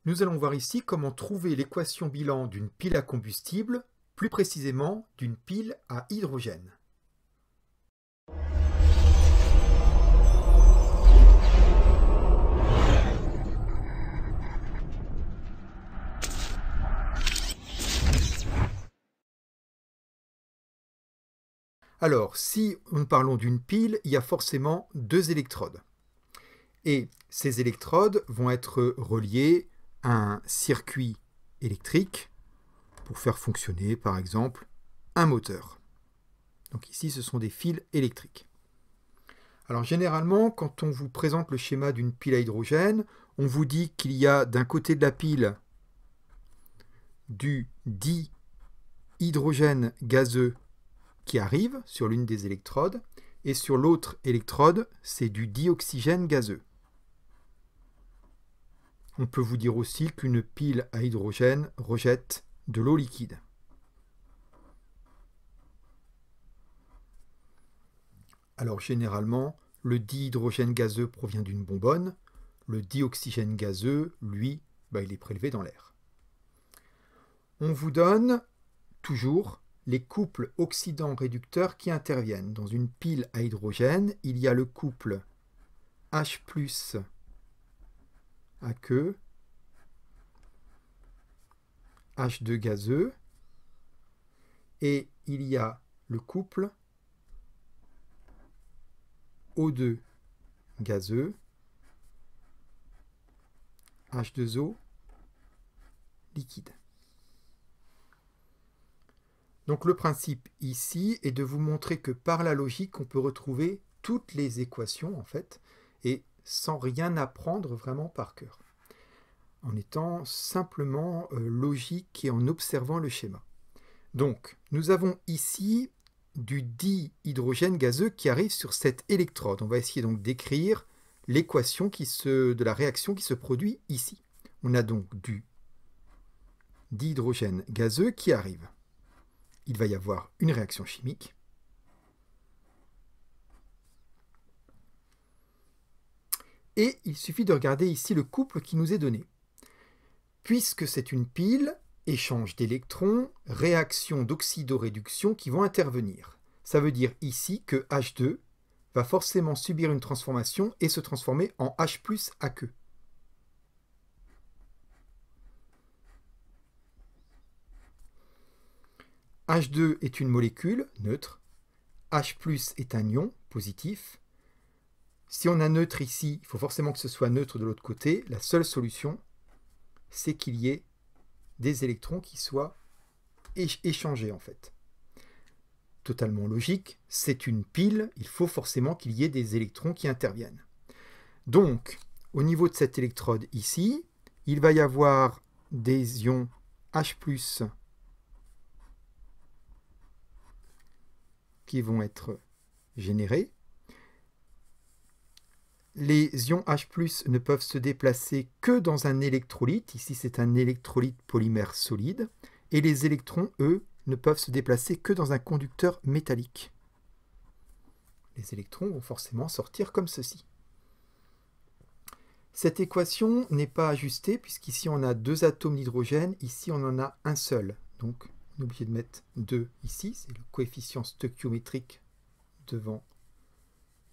Nous allons voir ici comment trouver l'équation bilan d'une pile à combustible, plus précisément d'une pile à hydrogène. Alors, si nous parlons d'une pile, il y a forcément deux électrodes. Et ces électrodes vont être reliées à un circuit électrique pour faire fonctionner, par exemple, un moteur. Donc ici, ce sont des fils électriques. Alors généralement, quand on vous présente le schéma d'une pile à hydrogène, on vous dit qu'il y a d'un côté de la pile du dihydrogène gazeux qui arrive sur l'une des électrodes, et sur l'autre électrode, c'est du dioxygène gazeux. On peut vous dire aussi qu'une pile à hydrogène rejette de l'eau liquide. Alors généralement, le dihydrogène gazeux provient d'une bonbonne, le dioxygène gazeux, lui, il est prélevé dans l'air. On vous donne toujours les couples oxydants-réducteurs qui interviennent. Dans une pile à hydrogène, il y a le couple H+ aqueux, H2 gazeux, et il y a le couple O2 gazeux, H2O liquide. Donc le principe ici est de vous montrer que par la logique, on peut retrouver toutes les équations en fait, et sans rien apprendre vraiment par cœur, en étant simplement logique et en observant le schéma. Donc nous avons ici du dihydrogène gazeux qui arrive sur cette électrode. On va essayer donc d'écrire l'équation de la réaction qui se produit ici. On a donc du dihydrogène gazeux qui arrive. Il va y avoir une réaction chimique. Et il suffit de regarder ici le couple qui nous est donné. Puisque c'est une pile, échange d'électrons, réaction d'oxydoréduction qui vont intervenir. Ça veut dire ici que H2 va forcément subir une transformation et se transformer en H+ aqueux. H2 est une molécule neutre, H+ est un ion positif. Si on a neutre ici, il faut forcément que ce soit neutre de l'autre côté. La seule solution, c'est qu'il y ait des électrons qui soient échangés en fait. Totalement logique, c'est une pile, il faut forcément qu'il y ait des électrons qui interviennent. Donc, au niveau de cette électrode ici, il va y avoir des ions H+ qui vont être générés. Les ions H+ ne peuvent se déplacer que dans un électrolyte. Ici, c'est un électrolyte polymère solide. Et les électrons, eux, ne peuvent se déplacer que dans un conducteur métallique. Les électrons vont forcément sortir comme ceci. Cette équation n'est pas ajustée, puisqu'ici, on a deux atomes d'hydrogène. Ici, on en a un seul. Donc, on est obligé de mettre 2 ici. C'est le coefficient stoichiométrique devant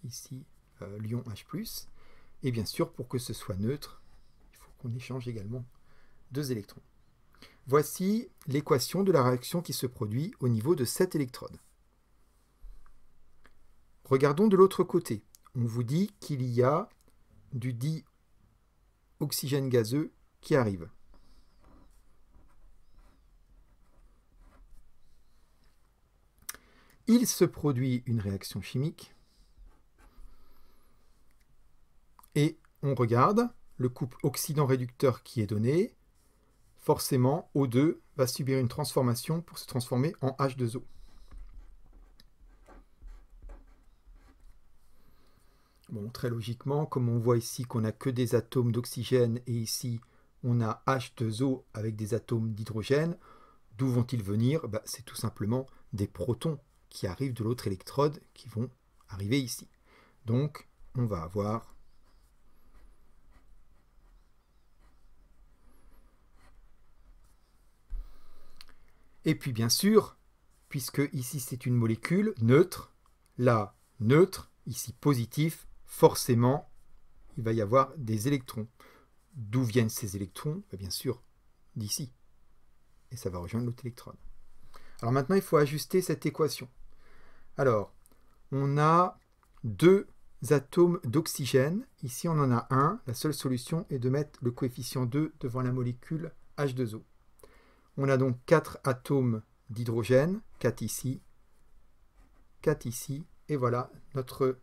ici l'ion H+. Et bien sûr, pour que ce soit neutre, il faut qu'on échange également 2 électrons. Voici l'équation de la réaction qui se produit au niveau de cette électrode. Regardons de l'autre côté. On vous dit qu'il y a du dioxygène gazeux qui arrive. Il se produit une réaction chimique. Et on regarde le couple oxydant-réducteur qui est donné. Forcément, O2 va subir une transformation pour se transformer en H2O. Bon, très logiquement, comme on voit ici qu'on n'a que des atomes d'oxygène et ici on a H2O avec des atomes d'hydrogène, d'où vont-ils venir? C'est tout simplement des protons qui arrivent de l'autre électrode qui vont arriver ici. Donc, on va avoir Et puis bien sûr, puisque ici c'est une molécule neutre, là neutre, ici positif, forcément il va y avoir des électrons. D'où viennent ces électrons? Bien sûr, d'ici. Et ça va rejoindre l'autre électrode. Alors maintenant, il faut ajuster cette équation. Alors, on a deux atomes d'oxygène. Ici, on en a un. La seule solution est de mettre le coefficient 2 devant la molécule H2O. On a donc 4 atomes d'hydrogène, 4 ici, et voilà, notre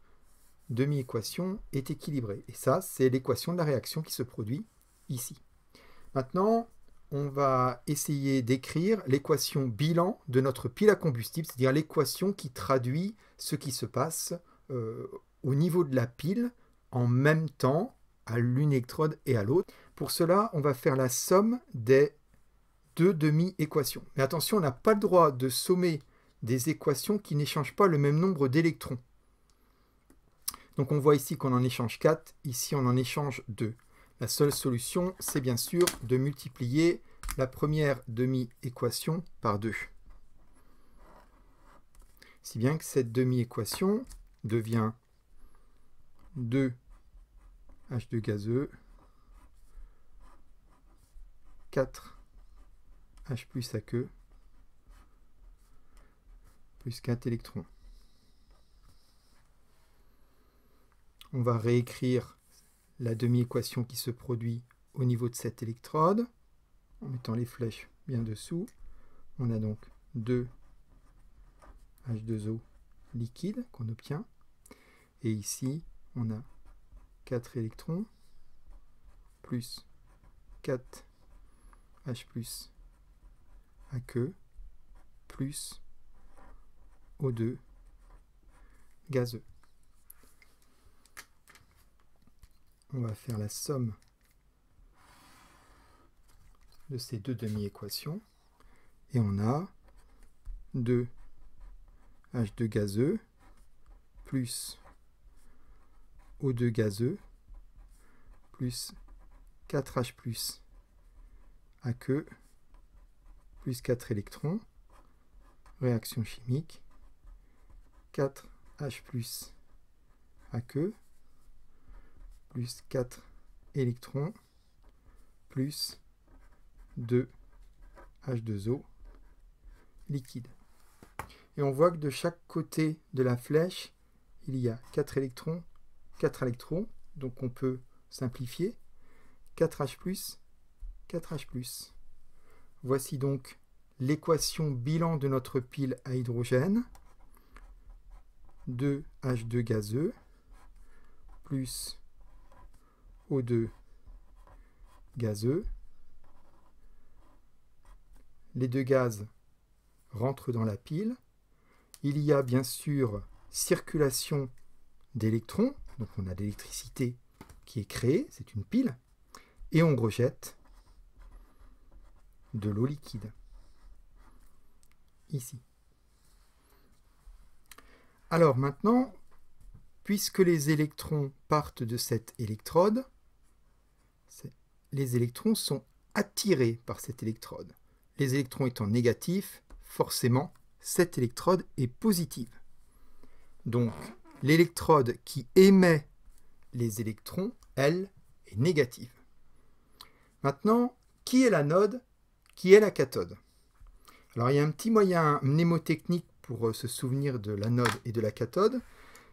demi-équation est équilibrée. Et ça, c'est l'équation de la réaction qui se produit ici. Maintenant, on va essayer d'écrire l'équation bilan de notre pile à combustible, c'est-à-dire l'équation qui traduit ce qui se passe au niveau de la pile en même temps à l'une électrode et à l'autre. Pour cela, on va faire la somme des deux demi-équations. Mais attention, on n'a pas le droit de sommer des équations qui n'échangent pas le même nombre d'électrons. Donc on voit ici qu'on en échange 4, ici on en échange 2. La seule solution, c'est bien sûr de multiplier la première demi-équation par 2. Si bien que cette demi-équation devient 2H2 gazeux, 4H plus aqueux, plus 4 électrons. On va réécrire la demi-équation qui se produit au niveau de cette électrode, en mettant les flèches bien dessous. On a donc 2H2O liquide qu'on obtient. Et ici, on a 4 électrons, plus 4H plus aqueux, plus O2 gazeux. On va faire la somme de ces deux demi-équations. Et on a 2H2 gazeux plus O2 gazeux plus 4H plus aqueux plus 4 électrons. Réaction chimique. 4H plus aqueux plus 4 électrons plus 2H2O liquide. Et on voit que de chaque côté de la flèche, il y a 4 électrons, donc on peut simplifier. 4H+, 4H+. Voici donc l'équation bilan de notre pile à hydrogène. 2H2 gazeux plus O2 gazeux. Les deux gaz rentrent dans la pile. Il y a bien sûr circulation d'électrons, donc on a de l'électricité qui est créée, c'est une pile, et on rejette de l'eau liquide, ici. Alors maintenant, puisque les électrons partent de cette électrode, les électrons sont attirés par cette électrode. Les électrons étant négatifs, forcément, cette électrode est positive. Donc, l'électrode qui émet les électrons, elle, est négative. Maintenant, qui est l'anode, qui est la cathode? Alors, il y a un petit moyen mnémotechnique pour se souvenir de l'anode et de la cathode.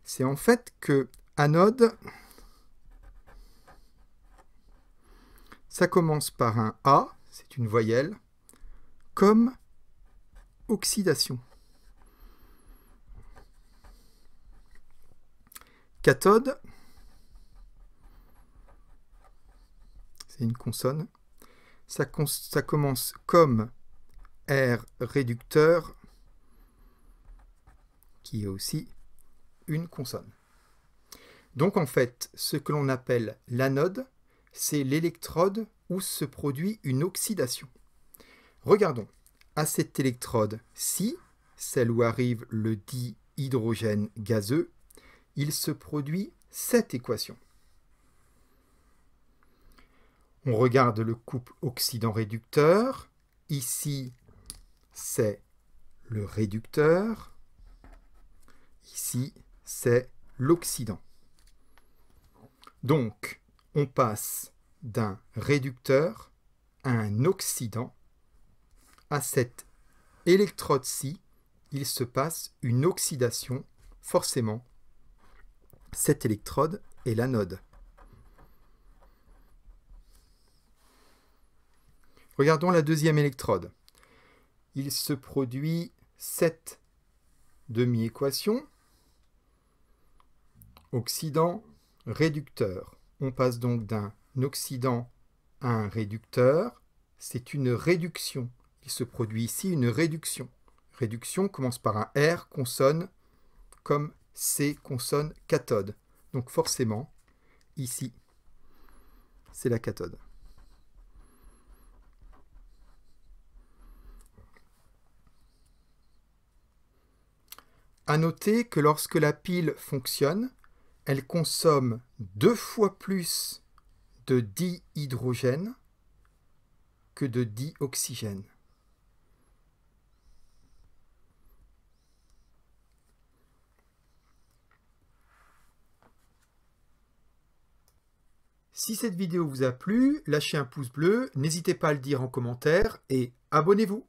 C'est en fait que anode, ça commence par un A, c'est une voyelle, comme oxydation. Cathode, c'est une consonne. Ça commence comme R réducteur, qui est aussi une consonne. Donc en fait, ce que l'on appelle l'anode, c'est l'électrode où se produit une oxydation. Regardons, à cette électrode-ci, celle où arrive le dihydrogène gazeux, il se produit cette équation. On regarde le couple oxydant-réducteur. Ici, c'est le réducteur. Ici, c'est l'oxydant. Donc, on passe d'un réducteur à un oxydant. À cette électrode-ci, il se passe une oxydation. Forcément, cette électrode est l'anode. Regardons la deuxième électrode. Il se produit 7 demi-équations. Oxydant, réducteur. On passe donc d'un oxydant à un réducteur. C'est une réduction. Il se produit ici une réduction. Réduction commence par un R consonne comme C consonne cathode. Donc forcément, ici, c'est la cathode. À noter que lorsque la pile fonctionne, elle consomme 2 fois plus de dihydrogène que de dioxygène. Si cette vidéo vous a plu, lâchez un pouce bleu, n'hésitez pas à le dire en commentaire et abonnez-vous.